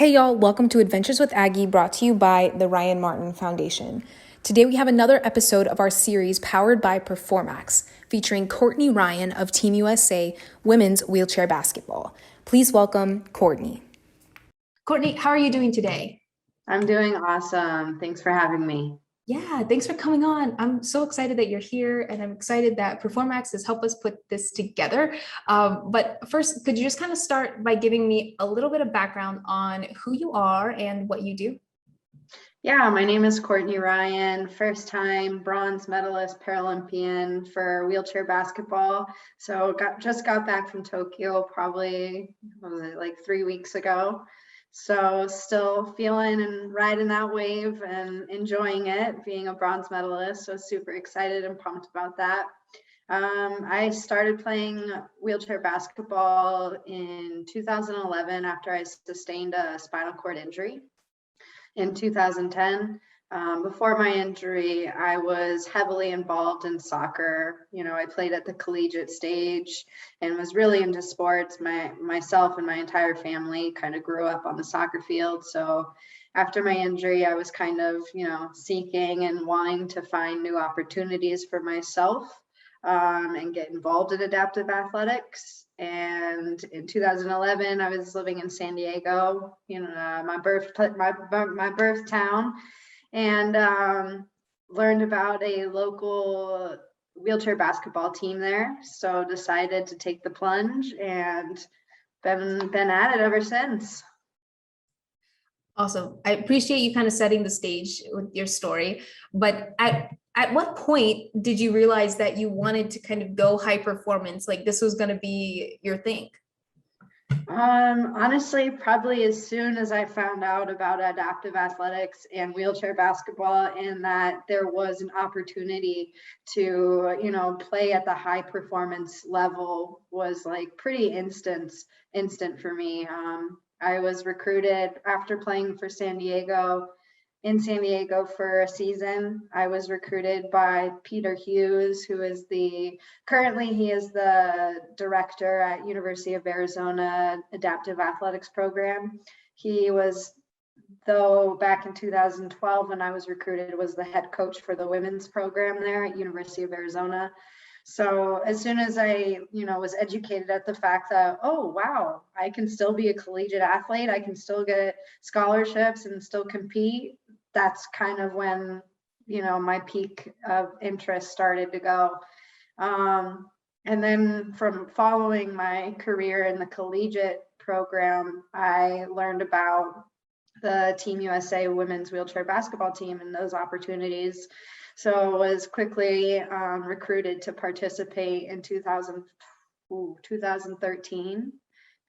Hey y'all, welcome to Adventures with Aggie, brought to you by the Ryan Martin Foundation. Today we have another episode of our series powered by PER4MAX, featuring Courtney Ryan of Team USA Women's Wheelchair Basketball. Please welcome Courtney. Courtney, how are you doing today? I'm doing awesome. Thanks for having me. Yeah, thanks for coming on. I'm so excited that you're here, and I'm excited that PER4MAX has helped us put this together. But first, could you just kind of start by giving me a little bit of background on who you are and what you do? Yeah, my name is Courtney Ryan, first time bronze medalist Paralympian for wheelchair basketball. So just got back from Tokyo probably, what was it, like 3 weeks ago. So still feeling and riding that wave and enjoying it, being a bronze medalist. So super excited and pumped about that. I started playing wheelchair basketball in 2011 after I sustained a spinal cord injury in 2010. Before my injury, I was heavily involved in soccer. You know, I played at the collegiate stage and was really into sports. Myself and my entire family kind of grew up on the soccer field. So after my injury, I was kind of, seeking and wanting to find new opportunities for myself and get involved in adaptive athletics. And in 2011, I was living in San Diego, my birth town, and learned about a local wheelchair basketball team there. So decided to take the plunge and been at it ever since. Awesome. I appreciate you kind of setting the stage with your story, but at what point did you realize that you wanted to kind of go high performance, like this was going to be your thing? Honestly, probably as soon as I found out about adaptive athletics and wheelchair basketball, and that there was an opportunity to, play at the high performance level, was like pretty instant for me. I was recruited after playing for in San Diego for a season. I was recruited by Peter Hughes, who is currently he is the director at University of Arizona Adaptive Athletics Program. He was, though, back in 2012 when I was recruited, was the head coach for the women's program there at University of Arizona. So as soon as I, was educated at the fact that, oh, wow, I can still be a collegiate athlete, I can still get scholarships and still compete, that's kind of when, my peak of interest started to go. And then from following my career in the collegiate program, I learned about the Team USA Women's Wheelchair Basketball team and those opportunities. So was quickly recruited to participate in 2013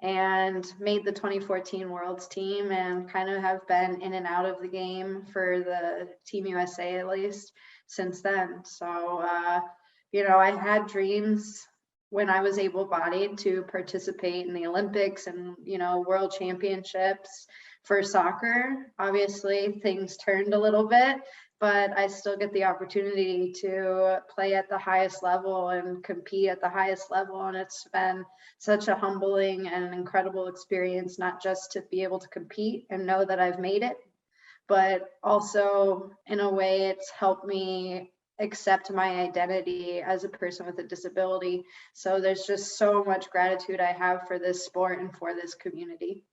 and made the 2014 Worlds team, and kind of have been in and out of the game for the Team USA at least since then. So, I had dreams when I was able-bodied to participate in the Olympics and, World Championships for soccer. Obviously, things turned a little bit, but I still get the opportunity to play at the highest level and compete at the highest level. And it's been such a humbling and incredible experience, not just to be able to compete and know that I've made it, but also in a way it's helped me accept my identity as a person with a disability. So there's just so much gratitude I have for this sport and for this community.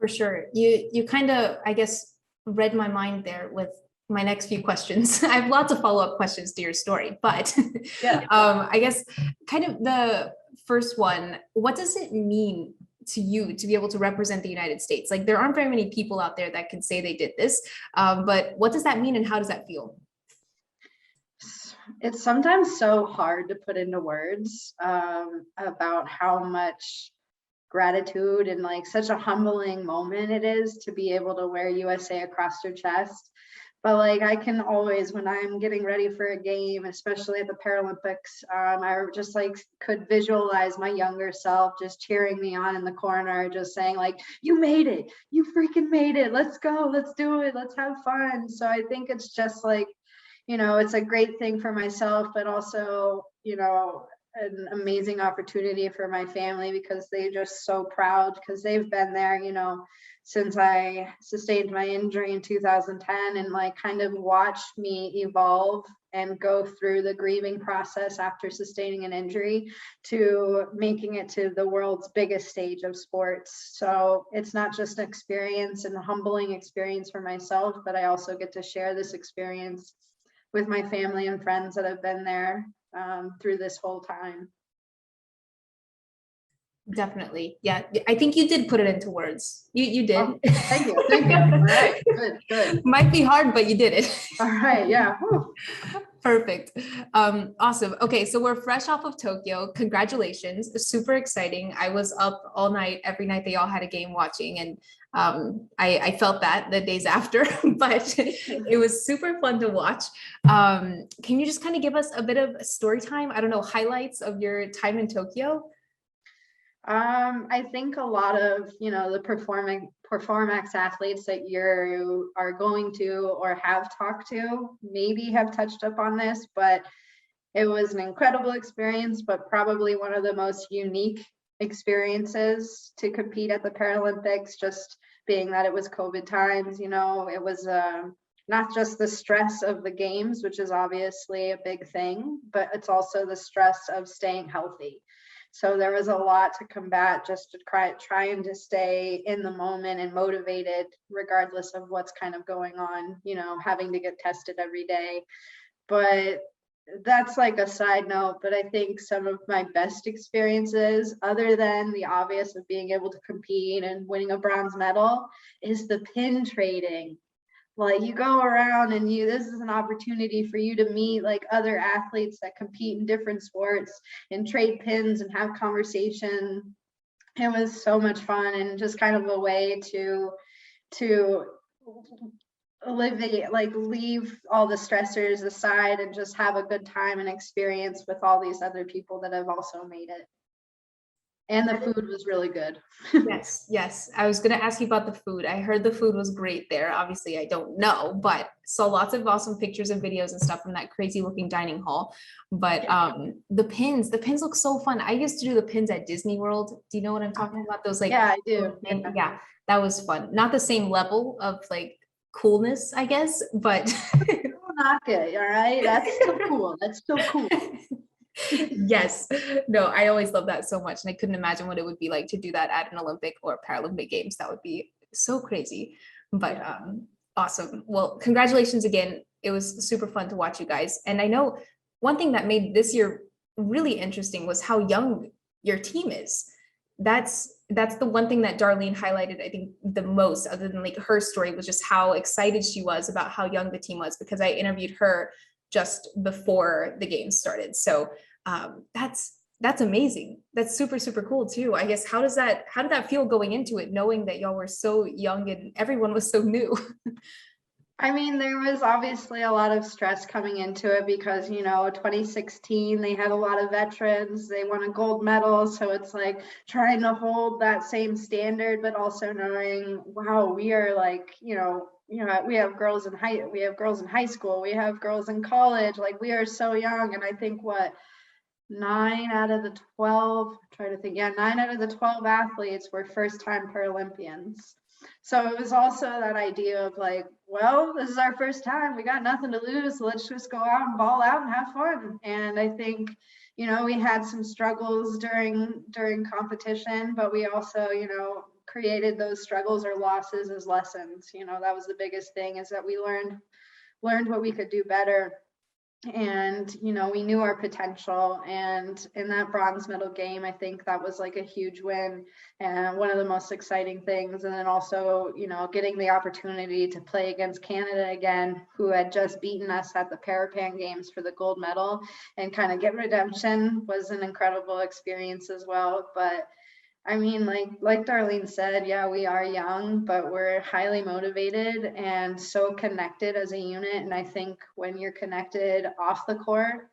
For sure. You kind of, I guess, read my mind there with my next few questions. I have lots of follow-up questions to your story, but yeah. I guess kind of the first one, what does it mean to you to be able to represent the United States? Like, there aren't very many people out there that can say they did this, but what does that mean and how does that feel? It's sometimes so hard to put into words about how much gratitude and like such a humbling moment it is to be able to wear USA across your chest. But like, I can always, when I'm getting ready for a game, especially at the Paralympics, I just like could visualize my younger self just cheering me on in the corner, just saying like, you made it, you freaking made it, let's go, let's do it, let's have fun. So I think it's just like, it's a great thing for myself, but also, an amazing opportunity for my family, because they're just so proud, because they've been there, you know, since I sustained my injury in 2010, and like kind of watched me evolve and go through the grieving process after sustaining an injury to making it to the world's biggest stage of sports. So it's not just an experience and a humbling experience for myself, but I also get to share this experience with my family and friends that have been there through this whole time. Definitely. Yeah. I think you did put it into words. You did. Oh, thank you. Thank you. All right. Good. Might be hard, but you did it. All right. Yeah. Whew. Perfect. Awesome. Okay. So we're fresh off of Tokyo. Congratulations. Super exciting. I was up all night, every night they all had a game watching, and I felt that the days after, but it was super fun to watch. Can you just kind of give us a bit of story time? I don't know, highlights of your time in Tokyo? I think a lot of, you know, the PER4MAX athletes that you are going to or have talked to maybe have touched up on this, but it was an incredible experience, but probably one of the most unique experiences to compete at the Paralympics, just being that it was COVID times. You know, it was not just the stress of the games, which is obviously a big thing, but it's also the stress of staying healthy. So there was a lot to combat, just to trying to stay in the moment and motivated regardless of what's kind of going on, you know, having to get tested every day. But that's like a side note, but I think some of my best experiences, other than the obvious of being able to compete and winning a bronze medal, is the pin trading. Like, you go around and this is an opportunity for you to meet like other athletes that compete in different sports and trade pins and have conversation. It was so much fun, and just kind of a way to leave all the stressors aside and just have a good time and experience with all these other people that have also made it. And the food was really good. Yes. I was going to ask you about the food. I heard the food was great there. Obviously, I don't know, but saw lots of awesome pictures and videos and stuff from that crazy looking dining hall. But the pins look so fun. I used to do the pins at Disney World. Do you know what I'm talking about? Those like, yeah, I do. Yeah, that was fun. Not the same level of like coolness, I guess, but Don't knock it, all right? That's still cool. That's still cool. Yes, no, I always love that so much, and I couldn't imagine what it would be like to do that at an Olympic or Paralympic Games. That would be so crazy. But awesome. Well, congratulations again. It was super fun to watch you guys. And I know one thing that made this year really interesting was how young your team is. That's the one thing that Darlene highlighted, I think, the most, other than like her story, was just how excited she was about how young the team was, because I interviewed her just before the games started. So that's amazing. That's super, super cool too. I guess, how did that feel going into it, knowing that y'all were so young and everyone was so new? I mean, there was obviously a lot of stress coming into it because, you know, 2016, they had a lot of veterans, they won a gold medal. So it's like trying to hold that same standard, but also knowing, wow, we are like, you know, we have girls in high school, we have girls in college, like we are so young. And I think 9 out of the 12, try to think, 9 out of the 12 athletes were first-time Paralympians. So it was also that idea of like, well, this is our first time, we got nothing to lose, so let's just go out and ball out and have fun. And I think, you know, we had some struggles during competition, but we also, you know, created those struggles or losses as lessons. You know, that was the biggest thing, is that we learned what we could do better. And, you know, we knew our potential, and in that bronze medal game, I think that was like a huge win and one of the most exciting things. And then also, you know, getting the opportunity to play against Canada again, who had just beaten us at the Paralympian games for the gold medal, and kind of get redemption, was an incredible experience as well. But I mean, like Darlene said, yeah, we are young, but we're highly motivated and so connected as a unit. And I think when you're connected off the court,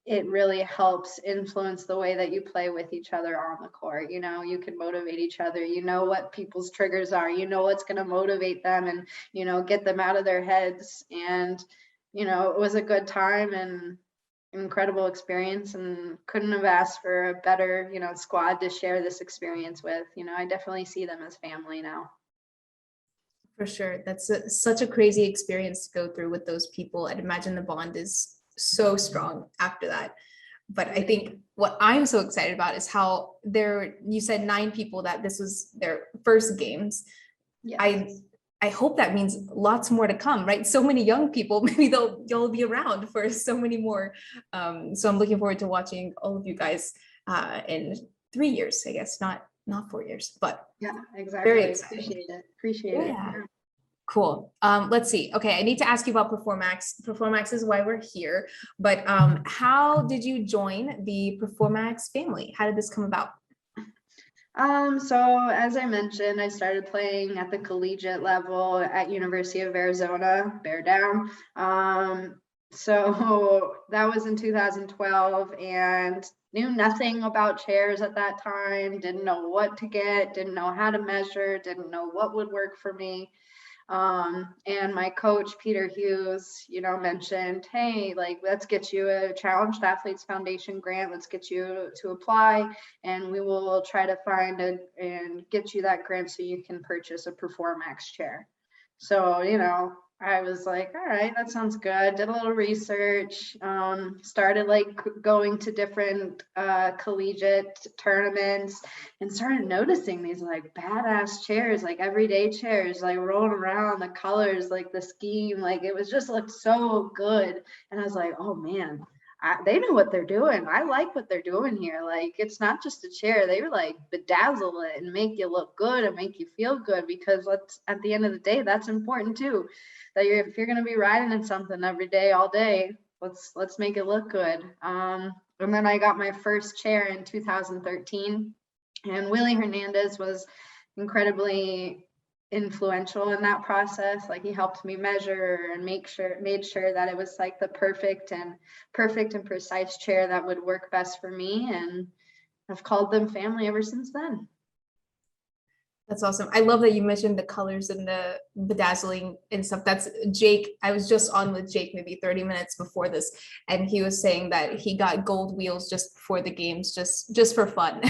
it really helps influence the way that you play with each other on the court. You know, you can motivate each other. You know what people's triggers are. You know what's going to motivate them and, you know, get them out of their heads. And, you know, it was a good time, and incredible experience, and couldn't have asked for a better, squad to share this experience with. I definitely see them as family now. For sure. That's such a crazy experience to go through with those people. I'd imagine the bond is so strong after that. But I think what I'm so excited about is how you said 9 people that this was their first games. Yes. I hope that means lots more to come, right? So many young people, maybe you'll be around for so many more. So I'm looking forward to watching all of you guys in 3 years, I guess, not 4 years, but yeah, exactly. Very exciting. Appreciate it. Yeah. Cool. Let's see. Okay, I need to ask you about PER4MAX. PER4MAX is why we're here, but how did you join the PER4MAX family? How did this come about? So as I mentioned, I started playing at the collegiate level at University of Arizona, Bear Down. So that was in 2012, and knew nothing about chairs at that time, didn't know what to get, didn't know how to measure, didn't know what would work for me. And my coach, Peter Hughes, mentioned, hey, like, let's get you a Challenged Athletes Foundation grant. Let's get you to apply, and we will try to find and get you that grant so you can purchase a PER4MAX chair. So, I was like, all right, that sounds good. Did a little research, started like going to different collegiate tournaments, and started noticing these like badass chairs, like everyday chairs, like rolling around, the colors, like the scheme, like it was just looked so good. And I was like, oh man, they know what they're doing. I like what they're doing here. Like, it's not just a chair. They were like bedazzle it and make you look good and make you feel good, because at the end of the day, that's important too. That if you're going to be riding in something every day, all day, let's make it look good. And then I got my first chair in 2013, and Willie Hernandez was incredibly influential in that process. Like, he helped me measure and made sure that it was like the perfect and precise chair that would work best for me, and I've called them family ever since then. That's awesome. I love that you mentioned the colors and the bedazzling and stuff. That's Jake. I was just on with Jake maybe 30 minutes before this, and he was saying that he got gold wheels just before the games, just for fun.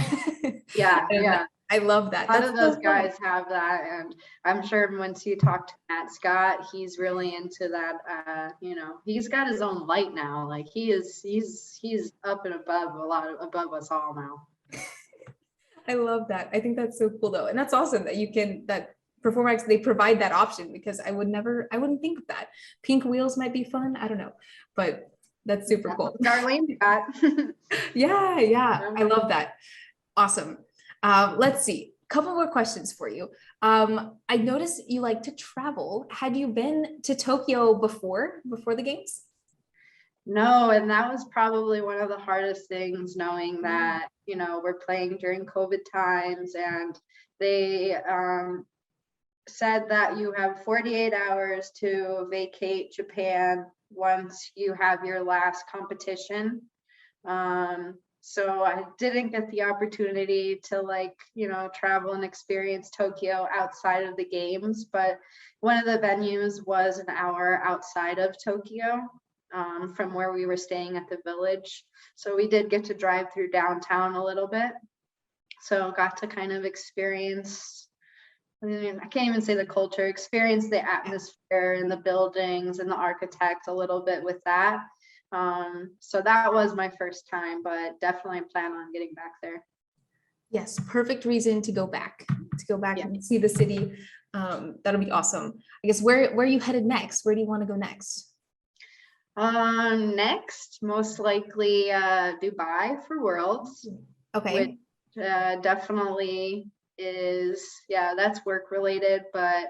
Yeah. I love that. A lot of those guys have that, and I'm sure once you talk to Matt Scott, he's really into that. He's got his own light now. Like, he's up and above us all now. I love that. I think that's so cool though. And that's awesome that PER4MAX, they provide that option, because I wouldn't think of that. Pink wheels might be fun. I don't know, but that's super cool. Darlene got. Yeah. I love that. Awesome. Let's see. A couple more questions for you. I noticed you like to travel. Had you been to Tokyo before the games? No, and that was probably one of the hardest things, knowing that, we're playing during COVID times, and they said that you have 48 hours to vacate Japan once you have your last competition. So I didn't get the opportunity to travel and experience Tokyo outside of the games, but one of the venues was an hour outside of Tokyo, from where we were staying at the village. So we did get to drive through downtown a little bit. So got to kind of experience, I can't even say the culture, experience the atmosphere and the buildings and the architect a little bit with that. So that was my first time, but definitely plan on getting back there. Yes, perfect reason to go back and see the city. That'll be awesome. I guess where are you headed next? Where do you want to go next? Next, most likely Dubai for Worlds. Okay. Which definitely is, that's work related, but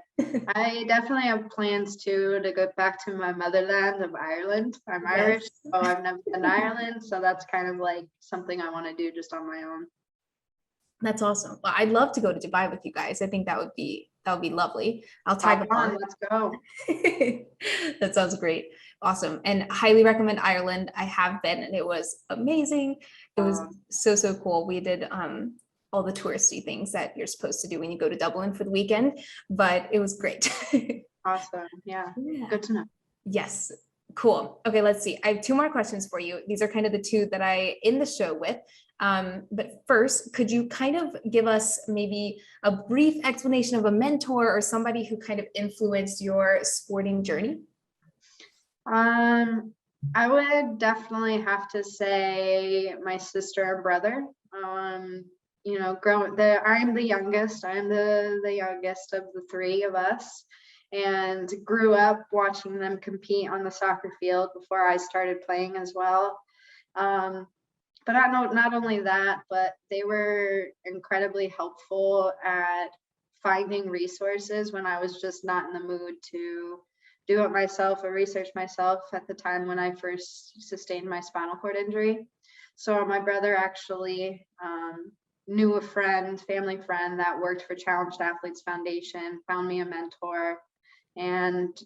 I definitely have plans to go back to my motherland of Ireland. I'm Irish, so I've never been to Ireland, so that's kind of like something I want to do just on my own. That's awesome. Well, I'd love to go to Dubai with you guys. I think that would be lovely. I'll tag on. Let's go. That sounds great. Awesome. And highly recommend Ireland. I have been, and it was amazing. It was so cool. We did all the touristy things that you're supposed to do when you go to Dublin for the weekend, but it was great. Awesome. Yeah. Good to know. Yes. Cool. Okay, let's see. I have two more questions for you. These are kind of the two that I end the show with. But first, could you kind of give us maybe a brief explanation of a mentor or somebody who kind of influenced your sporting journey? I would definitely have to say my sister and brother. I'm the youngest. I'm the youngest of the three of us, and grew up watching them compete on the soccer field before I started playing as well. But not only that, but they were incredibly helpful at finding resources when I was just not in the mood to do it myself or research myself at the time when I first sustained my spinal cord injury. So my brother actually knew a family friend that worked for Challenged Athletes Foundation, found me a mentor, and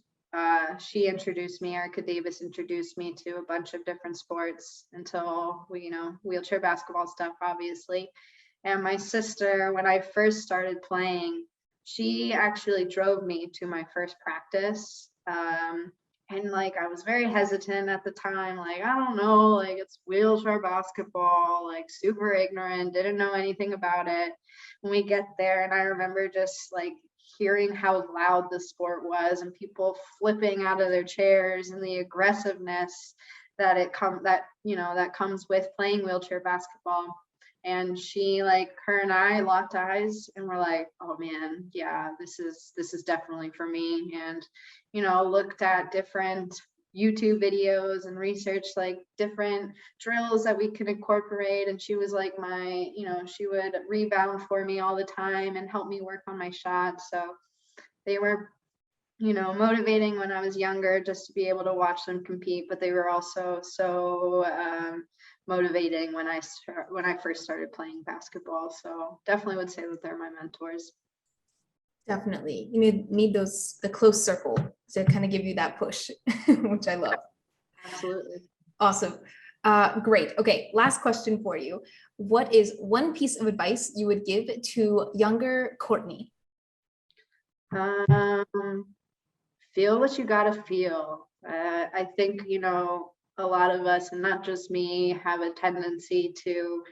she introduced me, Erica Davis introduced me to a bunch of different sports until wheelchair basketball stuff, obviously. And my sister, when I first started playing, she actually drove me to my first practice. And like, I was very hesitant at the time, like, I don't know, like it's wheelchair basketball, like super ignorant, didn't know anything about it. When we get there, and I remember just like hearing how loud the sport was and people flipping out of their chairs and the aggressiveness that comes with playing wheelchair basketball. And her and I locked eyes and we're like, oh man, yeah, this is definitely for me. And looked at different YouTube videos and researched like different drills that we could incorporate. And she was like she would rebound for me all the time and help me work on my shot. So they were, motivating when I was younger just to be able to watch them compete, but they were also so motivating when I first started playing basketball. So definitely would say that they're my mentors. Definitely. You need the close circle to kind of give you that push, which I love. Absolutely. Awesome. Great. Okay. Last question for you. What is one piece of advice you would give to younger Courtney? Feel what you got to feel. I think, a lot of us, and not just me, have a tendency to,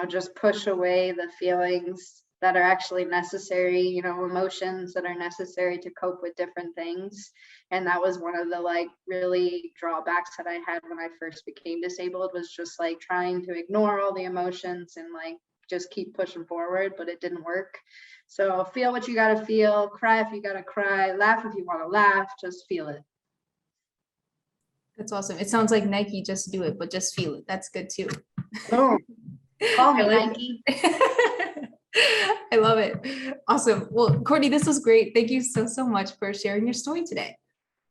just push away the feelings that are actually necessary, emotions that are necessary to cope with different things. And that was one of the really drawbacks that I had when I first became disabled, was just trying to ignore all the emotions and just keep pushing forward, but it didn't work. So feel what you got to feel, cry if you got to cry, laugh if you want to laugh, just feel it. That's awesome. It sounds like Nike, just do it, but just feel it. That's good too. Oh, call me Nike. I love it. Awesome. Well, Courtney, this was great. Thank you so much for sharing your story today.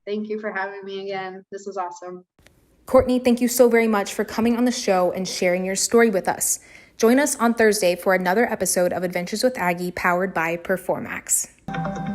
Thank you for having me again. This was awesome. Courtney, thank you so very much for coming on the show and sharing your story with us. Join us on Thursday for another episode of Adventures with Aggie, powered by PER4MAX.